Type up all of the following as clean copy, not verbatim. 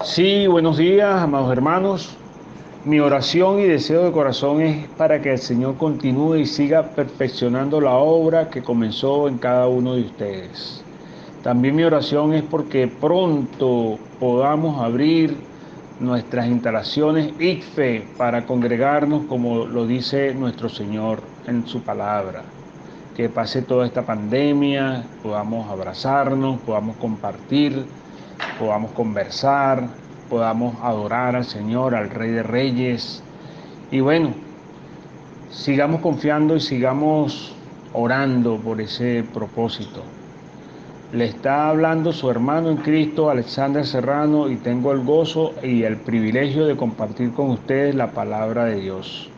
Sí, buenos días, amados hermanos. Mi oración y deseo de corazón es para que el Señor continúe y siga perfeccionando la obra que comenzó en cada uno de ustedes. También mi oración es porque pronto podamos abrir nuestras instalaciones ICFE para congregarnos como lo dice nuestro Señor en su palabra. Que pase toda esta pandemia, podamos abrazarnos, podamos compartir, podamos conversar, podamos adorar al Señor, al Rey de Reyes. Y bueno, sigamos confiando y sigamos orando por ese propósito. Le está hablando su hermano en Cristo, Alexander Serrano, y tengo el gozo y el privilegio de compartir con ustedes la palabra de Dios.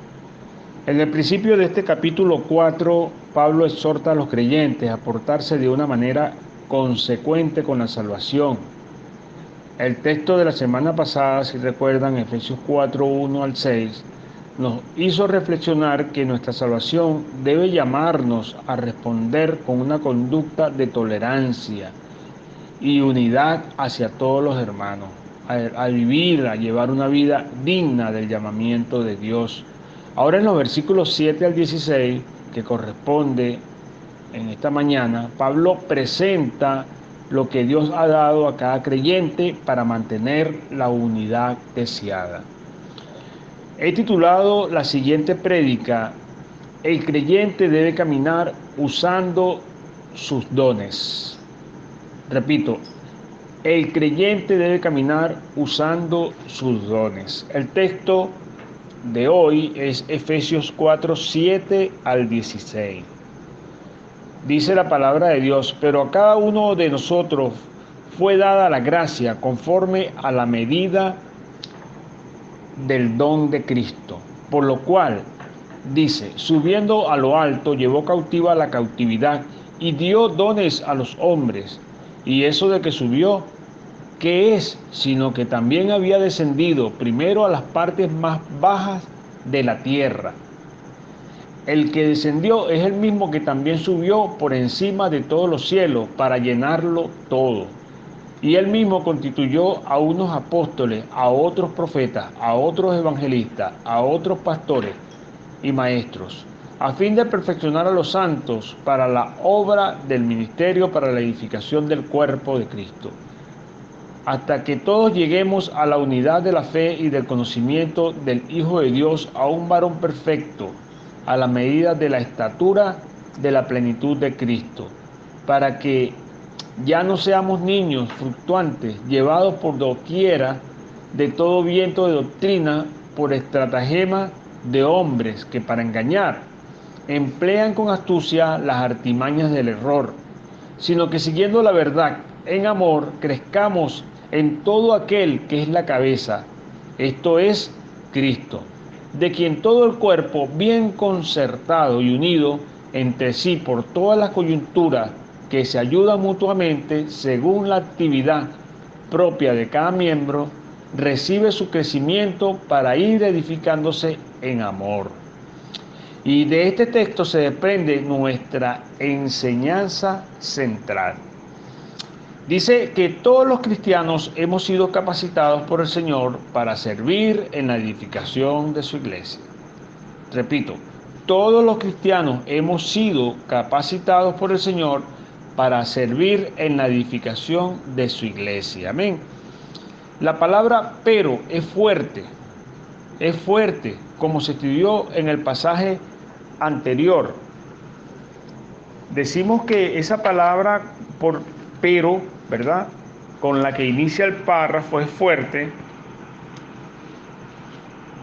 En el principio de este capítulo 4, Pablo exhorta a los creyentes a portarse de una manera consecuente con la salvación. El texto de la semana pasada, si recuerdan, Efesios 4, 1 al 6, nos hizo reflexionar que nuestra salvación debe llamarnos a responder con una conducta de tolerancia y unidad hacia todos los hermanos, a vivir, a llevar una vida digna del llamamiento de Dios. Ahora en los versículos 7 al 16, que corresponde en esta mañana, Pablo presenta lo que Dios ha dado a cada creyente para mantener la unidad deseada. He titulado la siguiente prédica: El creyente debe caminar usando sus dones. Repito, el creyente debe caminar usando sus dones. El texto de hoy es Efesios 4, 7 al 16. Dice la palabra de Dios: pero a cada uno de nosotros fue dada la gracia conforme a la medida del don de Cristo. Por lo cual, dice, subiendo a lo alto, llevó cautiva la cautividad y dio dones a los hombres. Y eso de que subió, ¿qué es? Sino que también había descendido primero a las partes más bajas de la tierra. El que descendió es el mismo que también subió por encima de todos los cielos para llenarlo todo. Y él mismo constituyó a unos apóstoles, a otros profetas, a otros evangelistas, a otros pastores y maestros, a fin de perfeccionar a los santos para la obra del ministerio, para la edificación del cuerpo de Cristo, hasta que todos lleguemos a la unidad de la fe y del conocimiento del Hijo de Dios, a un varón perfecto, a la medida de la estatura de la plenitud de Cristo, para que ya no seamos niños fluctuantes, llevados por doquiera de todo viento de doctrina, por estratagema de hombres que para engañar emplean con astucia las artimañas del error, sino que siguiendo la verdad en amor, crezcamos en todo aquel que es la cabeza, esto es Cristo, de quien todo el cuerpo, bien concertado y unido entre sí por todas las coyunturas que se ayudan mutuamente según la actividad propia de cada miembro, recibe su crecimiento para ir edificándose en amor. Y de este texto se desprende nuestra enseñanza central. Dice que todos los cristianos hemos sido capacitados por el Señor para servir en la edificación de su iglesia. Repito, todos los cristianos hemos sido capacitados por el Señor para servir en la edificación de su iglesia. Amén. La palabra pero es fuerte, como se estudió en el pasaje anterior. Decimos que esa palabra por pero, ¿verdad?, con la que inicia el párrafo es fuerte,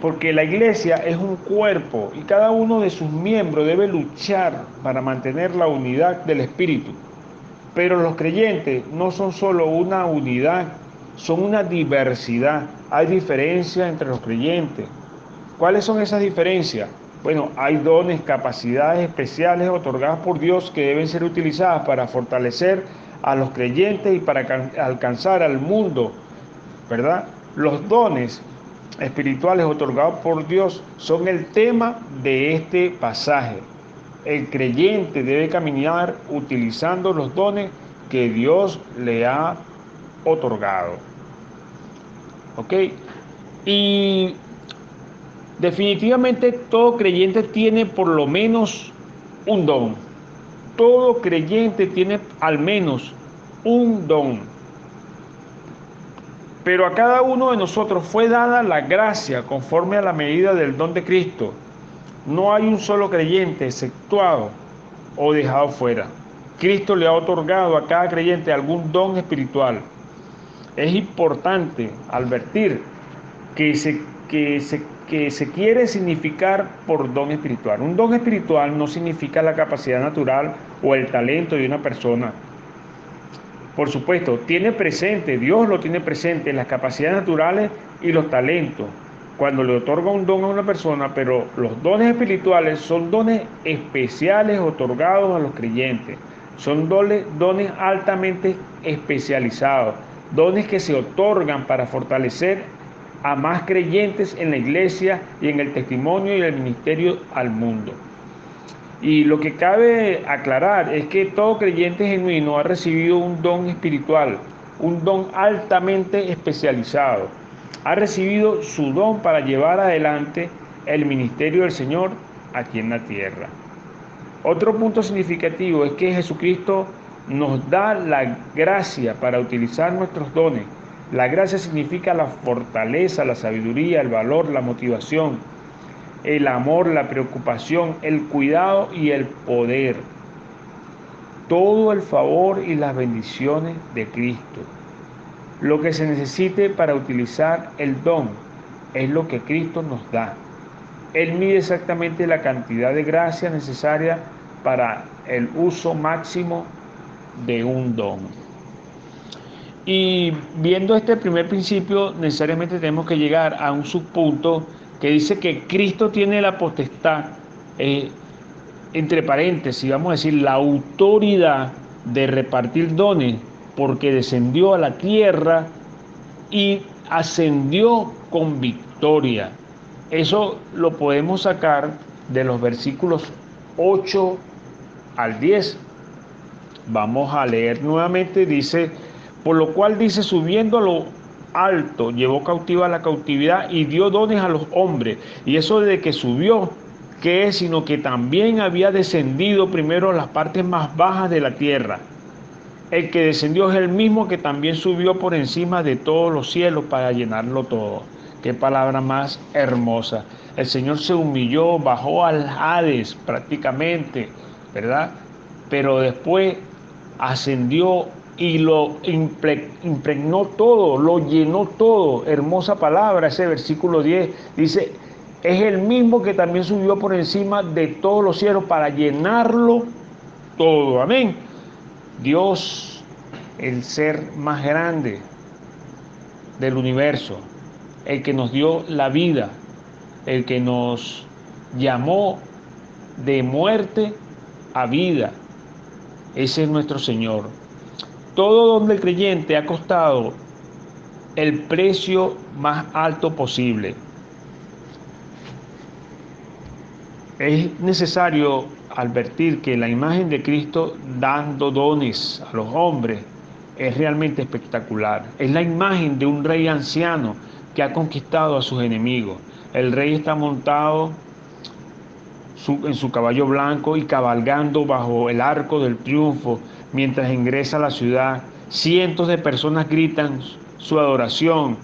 porque la iglesia es un cuerpo y cada uno de sus miembros debe luchar para mantener la unidad del espíritu. Pero los creyentes no son solo una unidad, son una diversidad. Hay diferencias entre los creyentes. ¿Cuáles son esas diferencias? Bueno, hay dones, capacidades especiales otorgadas por Dios que deben ser utilizadas para fortalecer a los creyentes y para alcanzar al mundo, ¿verdad? Los dones espirituales otorgados por Dios son el tema de este pasaje. El creyente debe caminar utilizando los dones que Dios le ha otorgado. ¿Ok? Y definitivamente todo creyente tiene por lo menos un don. Todo creyente tiene al menos un don. Pero a cada uno de nosotros fue dada la gracia conforme a la medida del don de Cristo. No hay un solo creyente exceptuado o dejado fuera. Cristo le ha otorgado a cada creyente algún don espiritual. Es importante advertir que se quiere significar por don espiritual. Un don espiritual no significa la capacidad natural o el talento de una persona. Por supuesto, tiene presente, Dios lo tiene presente, las capacidades naturales y los talentos, cuando le otorga un don a una persona, pero los dones espirituales son dones especiales otorgados a los creyentes. Son dones altamente especializados, dones que se otorgan para fortalecer a más creyentes en la iglesia y en el testimonio y el ministerio al mundo. Y lo que cabe aclarar es que todo creyente genuino ha recibido un don espiritual, un don altamente especializado. Ha recibido su don para llevar adelante el ministerio del Señor aquí en la tierra. Otro punto significativo es que Jesucristo nos da la gracia para utilizar nuestros dones. La gracia significa la fortaleza, la sabiduría, el valor, la motivación, el amor, la preocupación, el cuidado y el poder. Todo el favor y las bendiciones de Cristo. Lo que se necesite para utilizar el don es lo que Cristo nos da. Él mide exactamente la cantidad de gracia necesaria para el uso máximo de un don. Y viendo este primer principio, necesariamente tenemos que llegar a un subpunto que dice que Cristo tiene la potestad, entre paréntesis, vamos a decir, la autoridad de repartir dones, porque descendió a la tierra y ascendió con victoria. Eso lo podemos sacar de los versículos 8 al 10. Vamos a leer nuevamente, dice, por lo cual dice, subiendo a lo alto, llevó cautiva la cautividad y dio dones a los hombres. Y eso de que subió, ¿qué es? Sino que también había descendido primero a las partes más bajas de la tierra. El que descendió es el mismo que también subió por encima de todos los cielos para llenarlo todo. Qué palabra más hermosa. El Señor se humilló, bajó al Hades prácticamente, ¿verdad? Pero después ascendió y lo impregnó todo, lo llenó todo. Hermosa palabra, ese versículo 10 dice, es el mismo que también subió por encima de todos los cielos para llenarlo todo. Amén. Dios, el ser más grande del universo, el que nos dio la vida, el que nos llamó de muerte a vida, ese es nuestro Señor. Todo don del creyente ha costado el precio más alto posible. Es necesario advertir que la imagen de Cristo dando dones a los hombres es realmente espectacular. Es la imagen de un rey anciano que ha conquistado a sus enemigos. El rey está montado en su caballo blanco y cabalgando bajo el arco del triunfo mientras ingresa a la ciudad. Cientos de personas gritan su adoración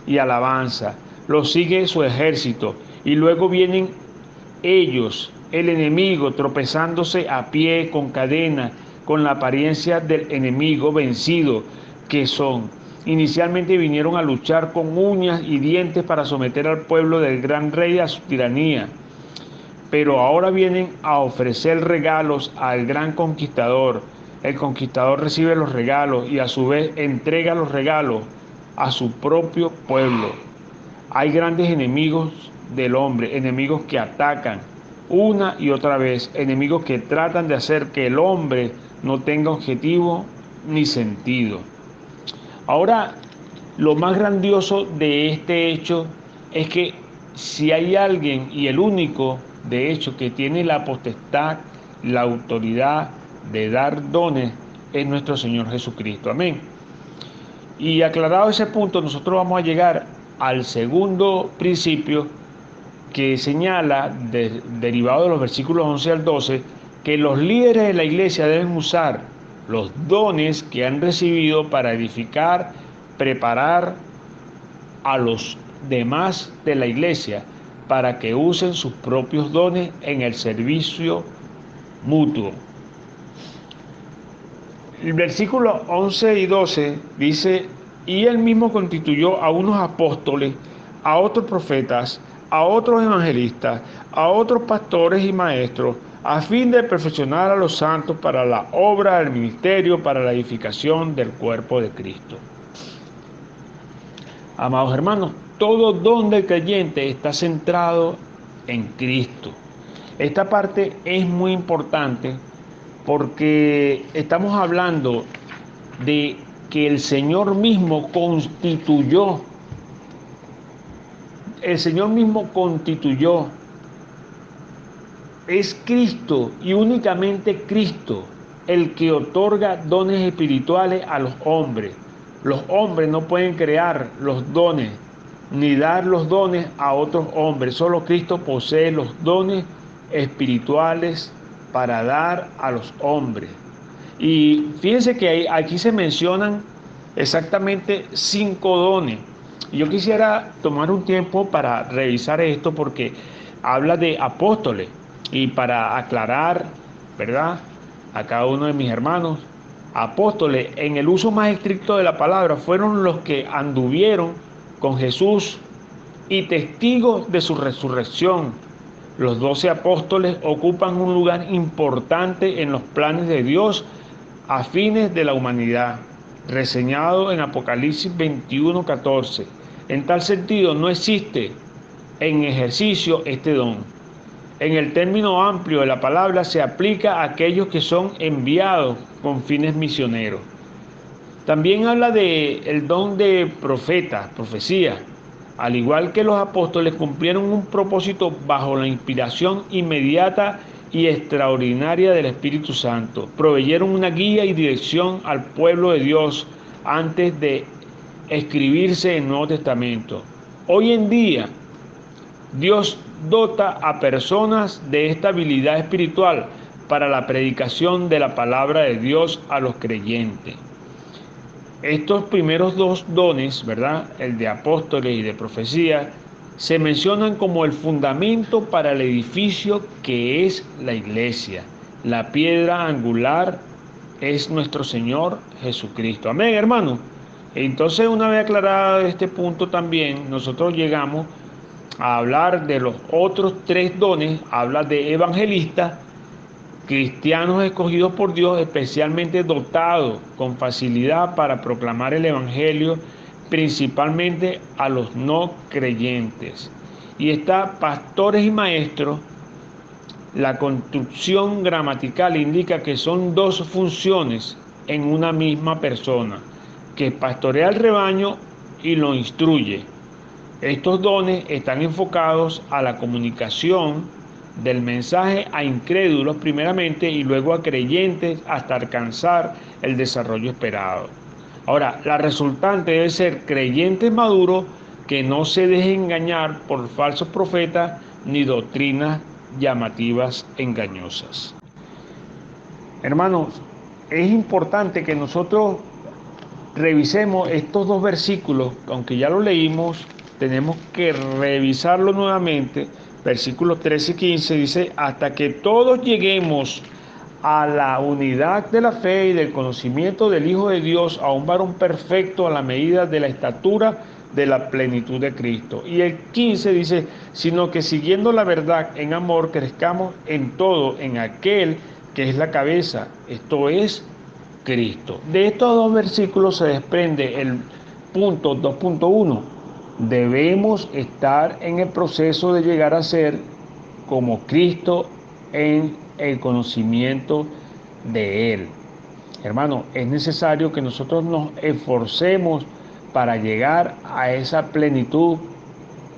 y alabanza. Lo sigue su ejército y luego vienen ellos, el enemigo, tropezándose a pie con cadena, con la apariencia del enemigo vencido que son. Inicialmente vinieron a luchar con uñas y dientes para someter al pueblo del gran rey a su tiranía, pero ahora vienen a ofrecer regalos al gran conquistador. El conquistador recibe los regalos y a su vez entrega los regalos a su propio pueblo. Hay grandes enemigos del hombre, enemigos que atacan una y otra vez, enemigos que tratan de hacer que el hombre no tenga objetivo ni sentido. Ahora, lo más grandioso de este hecho es que si hay alguien, y el único, de hecho, que tiene la potestad, la autoridad de dar dones, es nuestro Señor Jesucristo. Amén. Y aclarado ese punto, nosotros vamos a llegar al segundo principio que señala, derivado de los versículos 11 al 12, que los líderes de la iglesia deben usar los dones que han recibido para edificar, preparar a los demás de la iglesia para que usen sus propios dones en el servicio mutuo. El versículo 11 y 12 dice: y él mismo constituyó a unos apóstoles, a otros profetas, a otros evangelistas, a otros pastores y maestros, a fin de perfeccionar a los santos para la obra del ministerio, para la edificación del cuerpo de Cristo. Amados hermanos, todo don del creyente está centrado en Cristo. Esta parte es muy importante porque estamos hablando de que el Señor mismo constituyó, es Cristo y únicamente Cristo el que otorga dones espirituales a los hombres. Los hombres no pueden crear los dones ni dar los dones a otros hombres. Solo Cristo posee los dones espirituales para dar a los hombres. Y fíjense que aquí se mencionan exactamente 5 dones. Y yo quisiera tomar un tiempo para revisar esto porque habla de apóstoles. Y para aclarar, ¿verdad?, a cada uno de mis hermanos, apóstoles, en el uso más estricto de la palabra, fueron los que anduvieron con Jesús y testigos de su resurrección. Los 12 apóstoles ocupan un lugar importante en los planes de Dios a fines de la humanidad, reseñado en Apocalipsis 21:14. En tal sentido, no existe en ejercicio este don. En el término amplio de la palabra se aplica a aquellos que son enviados con fines misioneros. También habla del don de profeta, profecía. Al igual que los apóstoles, cumplieron un propósito bajo la inspiración inmediata y extraordinaria del Espíritu Santo. Proveyeron una guía y dirección al pueblo de Dios antes de escribirse el Nuevo Testamento. Hoy en día, Dios dota a personas de esta habilidad espiritual para la predicación de la palabra de Dios a los creyentes. Estos primeros 2 dones, ¿verdad?, el de apóstoles y de profecía, se mencionan como el fundamento para el edificio que es la iglesia. La piedra angular es nuestro Señor Jesucristo. Amén, hermano. Entonces, una vez aclarado este punto también, nosotros llegamos a hablar de los otros 3 dones. Habla de evangelistas, cristianos escogidos por Dios, especialmente dotados con facilidad para proclamar el evangelio, principalmente a los no creyentes. Y está pastores y maestros. La construcción gramatical indica que son 2 funciones en una misma persona, que pastorea el rebaño y lo instruye. Estos dones están enfocados a la comunicación del mensaje a incrédulos primeramente y luego a creyentes hasta alcanzar el desarrollo esperado. Ahora, la resultante debe ser creyentes maduros que no se dejen engañar por falsos profetas ni doctrinas llamativas engañosas. Hermanos, es importante que nosotros revisemos estos 2 versículos, aunque ya lo leímos. Tenemos que revisarlo nuevamente. Versículos 13 y 15 dice: hasta que todos lleguemos a la unidad de la fe y del conocimiento del Hijo de Dios, a un varón perfecto a la medida de la estatura de la plenitud de Cristo. Y el 15 dice: sino que siguiendo la verdad en amor, crezcamos en todo en aquel que es la cabeza, esto es Cristo. De estos 2 versículos se desprende el punto 2.1. Debemos estar en el proceso de llegar a ser como Cristo en el conocimiento de Él. Hermano, es necesario que nosotros nos esforcemos para llegar a esa plenitud,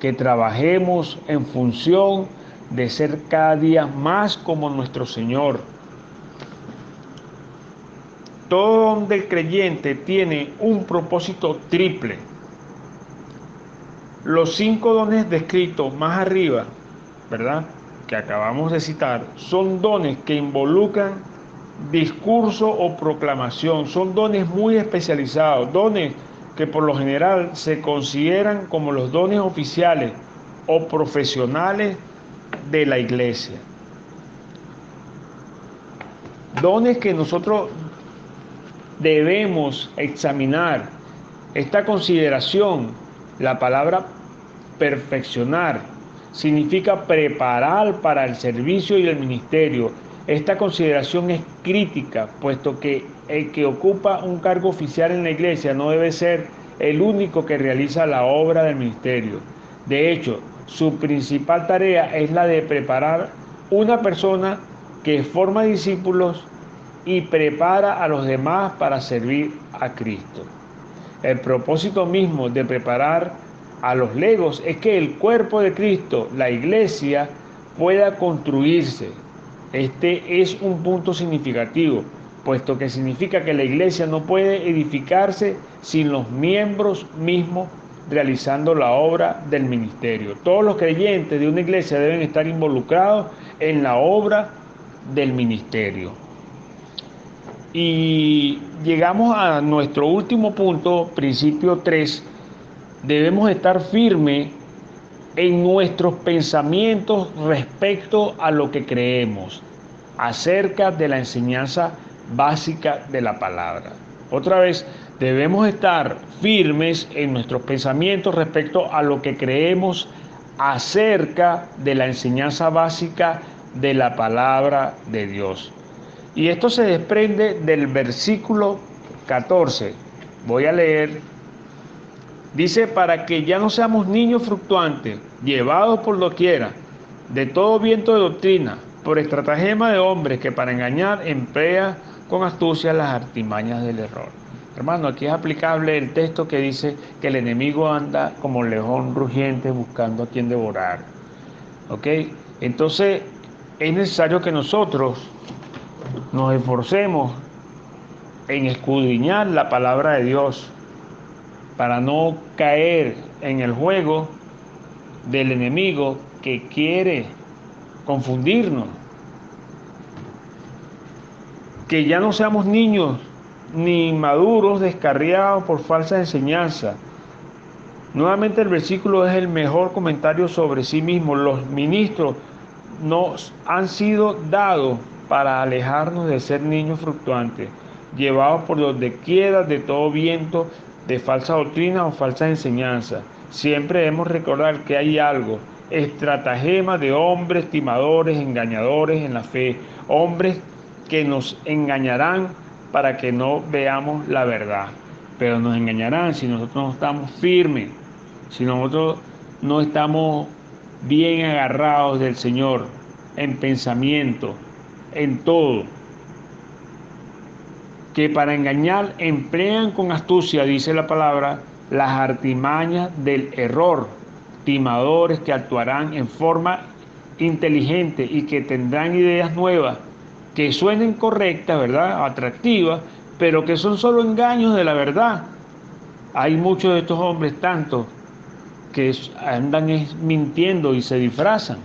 que trabajemos en función de ser cada día más como nuestro Señor. Todo don del creyente tiene un propósito triple. Los 5 dones descritos más arriba, ¿verdad?, que acabamos de citar, son dones que involucran discurso o proclamación, son dones muy especializados, dones que por lo general se consideran como los dones oficiales o profesionales de la iglesia. Dones que nosotros debemos examinar. Esta consideración, la palabra perfeccionar, significa preparar para el servicio y el ministerio. Esta consideración es crítica, puesto que el que ocupa un cargo oficial en la iglesia no debe ser el único que realiza la obra del ministerio. De hecho, su principal tarea es la de preparar una persona que forma discípulos y prepara a los demás para servir a Cristo. El propósito mismo de preparar a los legos es que el cuerpo de Cristo, la iglesia, pueda construirse. Este es un punto significativo, puesto que significa que la iglesia no puede edificarse sin los miembros mismos realizando la obra del ministerio. Todos los creyentes de una iglesia deben estar involucrados en la obra del ministerio. Y llegamos a nuestro último punto, principio 3. Debemos estar firmes en nuestros pensamientos respecto a lo que creemos, acerca de la enseñanza básica de la palabra. Otra vez, debemos estar firmes en nuestros pensamientos respecto a lo que creemos acerca de la enseñanza básica de la palabra de Dios. Y esto se desprende del versículo 14. Voy a leer. Dice, para que ya no seamos niños fluctuantes, llevados por doquiera, de todo viento de doctrina, por estratagema de hombres que para engañar emplea con astucia las artimañas del error. Hermano, aquí es aplicable el texto que dice que el enemigo anda como león rugiente buscando a quien devorar. ¿Ok? Entonces, es necesario que nosotros nos esforcemos en escudriñar la palabra de Dios para no caer en el juego del enemigo que quiere confundirnos. Que ya no seamos niños ni maduros descarriados por falsa enseñanza. Nuevamente el versículo es el mejor comentario sobre sí mismo. Los ministros nos han sido dados para alejarnos de ser niños fluctuantes, llevados por donde quiera de todo viento de falsa doctrina o falsa enseñanza. Siempre debemos recordar que hay algo, estratagema de hombres timadores, engañadores en la fe, hombres que nos engañarán para que no veamos la verdad, pero nos engañarán si nosotros no estamos firmes, si nosotros no estamos bien agarrados del Señor en pensamiento, en todo. Que para engañar emplean con astucia, dice la palabra, las artimañas del error, timadores que actuarán en forma inteligente y que tendrán ideas nuevas, que suenen correctas, ¿verdad?, atractivas, pero que son solo engaños de la verdad. Hay muchos de estos hombres, tanto, que andan mintiendo y se disfrazan.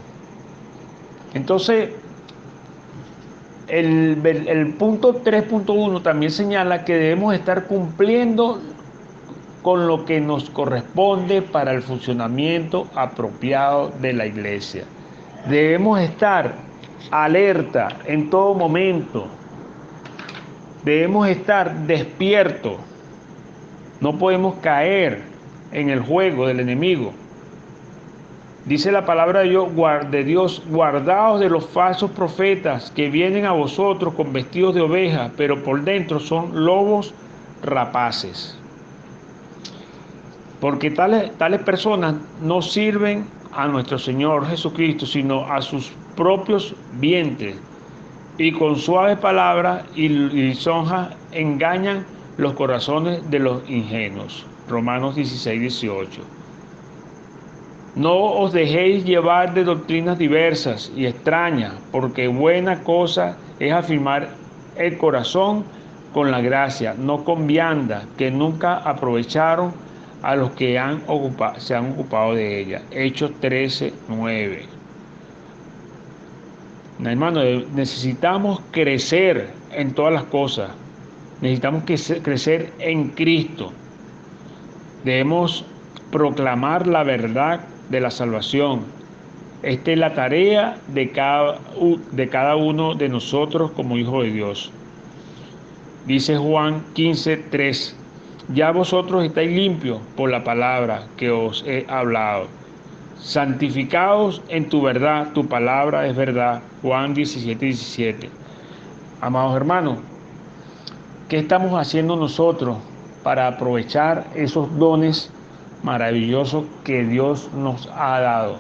Entonces, el punto 3.1 también señala que debemos estar cumpliendo con lo que nos corresponde para el funcionamiento apropiado de la iglesia. Debemos estar alerta en todo momento. Debemos estar despiertos. No podemos caer en el juego del enemigo. Dice la palabra de Dios, guardaos de los falsos profetas que vienen a vosotros con vestidos de oveja, pero por dentro son lobos rapaces. Porque tales personas no sirven a nuestro Señor Jesucristo, sino a sus propios vientres. Y con suaves palabras y lisonjas engañan los corazones de los ingenuos. Romanos 16:18. No os dejéis llevar de doctrinas diversas y extrañas, porque buena cosa es afirmar el corazón con la gracia, no con vianda, que nunca aprovecharon a los que se han ocupado de ella. Hechos 13:9. Hermano, necesitamos crecer en todas las cosas. Necesitamos crecer en Cristo. Debemos proclamar la verdad de la salvación. Esta es la tarea de cada uno de nosotros como hijos de Dios. Dice Juan 15:3, ya vosotros estáis limpios por la palabra que os he hablado. Santificaos en tu verdad, tu palabra es verdad. Juan 17:17. Amados hermanos, ¿qué estamos haciendo nosotros para aprovechar esos dones maravillosos que Dios nos ha dado?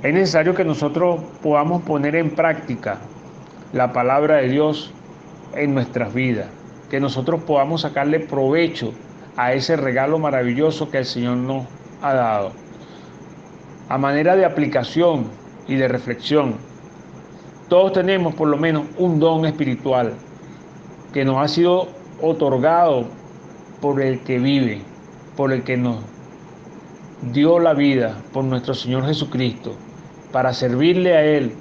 Es necesario que nosotros podamos poner en práctica la palabra de Dios en nuestras vidas, que nosotros podamos sacarle provecho a ese regalo maravilloso que el Señor nos ha dado. A manera de aplicación y de reflexión, todos tenemos por lo menos un don espiritual que nos ha sido otorgado por el que vive, por el que nos dio la vida, por nuestro Señor Jesucristo, para servirle a Él.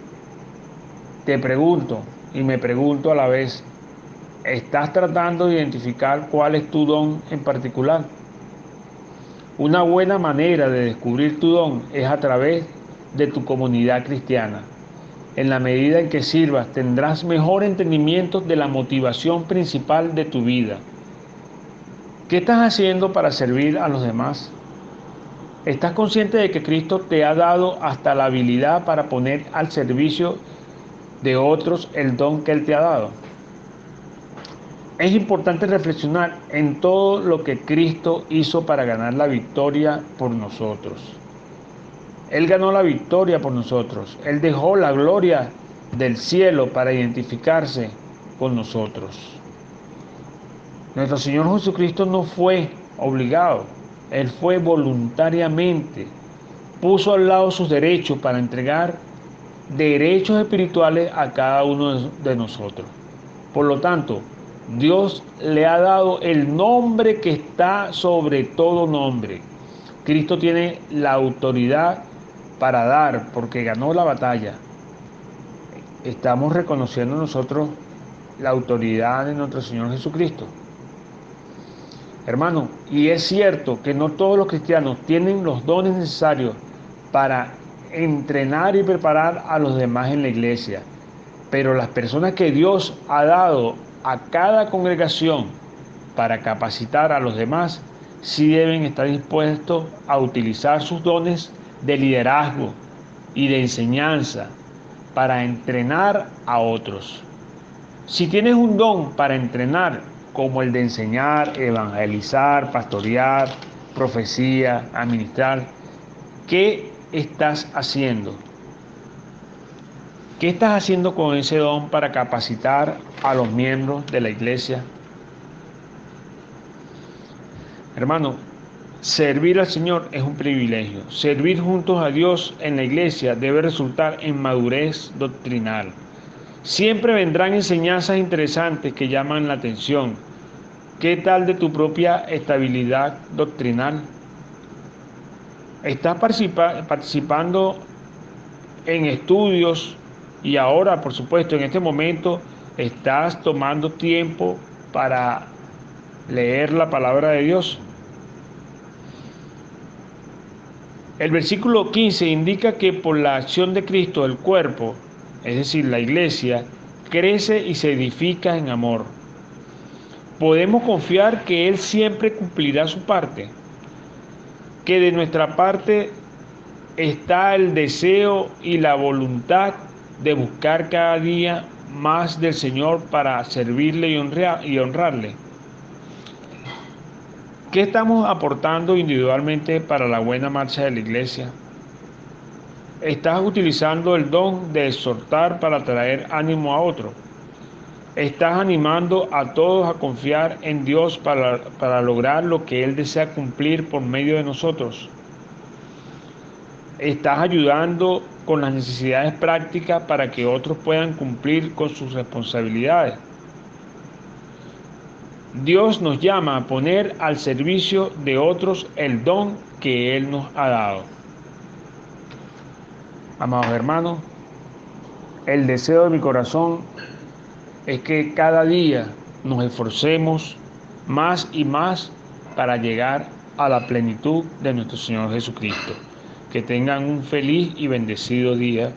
Te pregunto y me pregunto a la vez, ¿estás tratando de identificar cuál es tu don en particular? Una buena manera de descubrir tu don es a través de tu comunidad cristiana. En la medida en que sirvas, tendrás mejor entendimiento de la motivación principal de tu vida. ¿Qué estás haciendo para servir a los demás? ¿Estás consciente de que Cristo te ha dado hasta la habilidad para poner al servicio de otros el don que Él te ha dado? Es importante reflexionar en todo lo que Cristo hizo para ganar la victoria por nosotros. Él ganó la victoria por nosotros. Él dejó la gloria del cielo para identificarse con nosotros. Nuestro Señor Jesucristo no fue obligado. Él fue voluntariamente. Puso al lado sus derechos para entregar derechos espirituales a cada uno de nosotros. Por lo tanto, Dios le ha dado el nombre que está sobre todo nombre. Cristo tiene la autoridad para dar, porque ganó la batalla. Estamos reconociendo nosotros la autoridad de nuestro Señor Jesucristo. Hermano, y es cierto que no todos los cristianos tienen los dones necesarios para entrenar y preparar a los demás en la iglesia, pero las personas que Dios ha dado a cada congregación para capacitar a los demás, sí deben estar dispuestos a utilizar sus dones de liderazgo y de enseñanza para entrenar a otros. Si tienes un don para entrenar, como el de enseñar, evangelizar, pastorear, profecía, administrar, ¿qué estás haciendo? ¿Qué estás haciendo con ese don para capacitar a los miembros de la iglesia? Hermano, servir al Señor es un privilegio. Servir juntos a Dios en la iglesia debe resultar en madurez doctrinal. Siempre vendrán enseñanzas interesantes que llaman la atención. ¿Qué tal de tu propia estabilidad doctrinal? ¿Estás participando en estudios? Y ahora, por supuesto, en este momento, estás tomando tiempo para leer la palabra de Dios. El versículo 15 indica que por la acción de Cristo el cuerpo, es decir, la iglesia, crece y se edifica en amor. Podemos confiar que Él siempre cumplirá su parte, que de nuestra parte está el deseo y la voluntad de buscar cada día más del Señor para servirle y honrarle. ¿Qué estamos aportando individualmente para la buena marcha de la iglesia? ¿Estás utilizando el don de exhortar para traer ánimo a otro? ¿Estás animando a todos a confiar en Dios para lograr lo que Él desea cumplir por medio de nosotros? ¿Estás ayudando con las necesidades prácticas para que otros puedan cumplir con sus responsabilidades? Dios nos llama a poner al servicio de otros el don que Él nos ha dado. Amados hermanos, el deseo de mi corazón es que cada día nos esforcemos más y más para llegar a la plenitud de nuestro Señor Jesucristo. Que tengan un feliz y bendecido día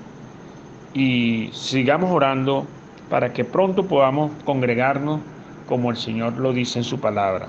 y sigamos orando para que pronto podamos congregarnos como el Señor lo dice en su palabra.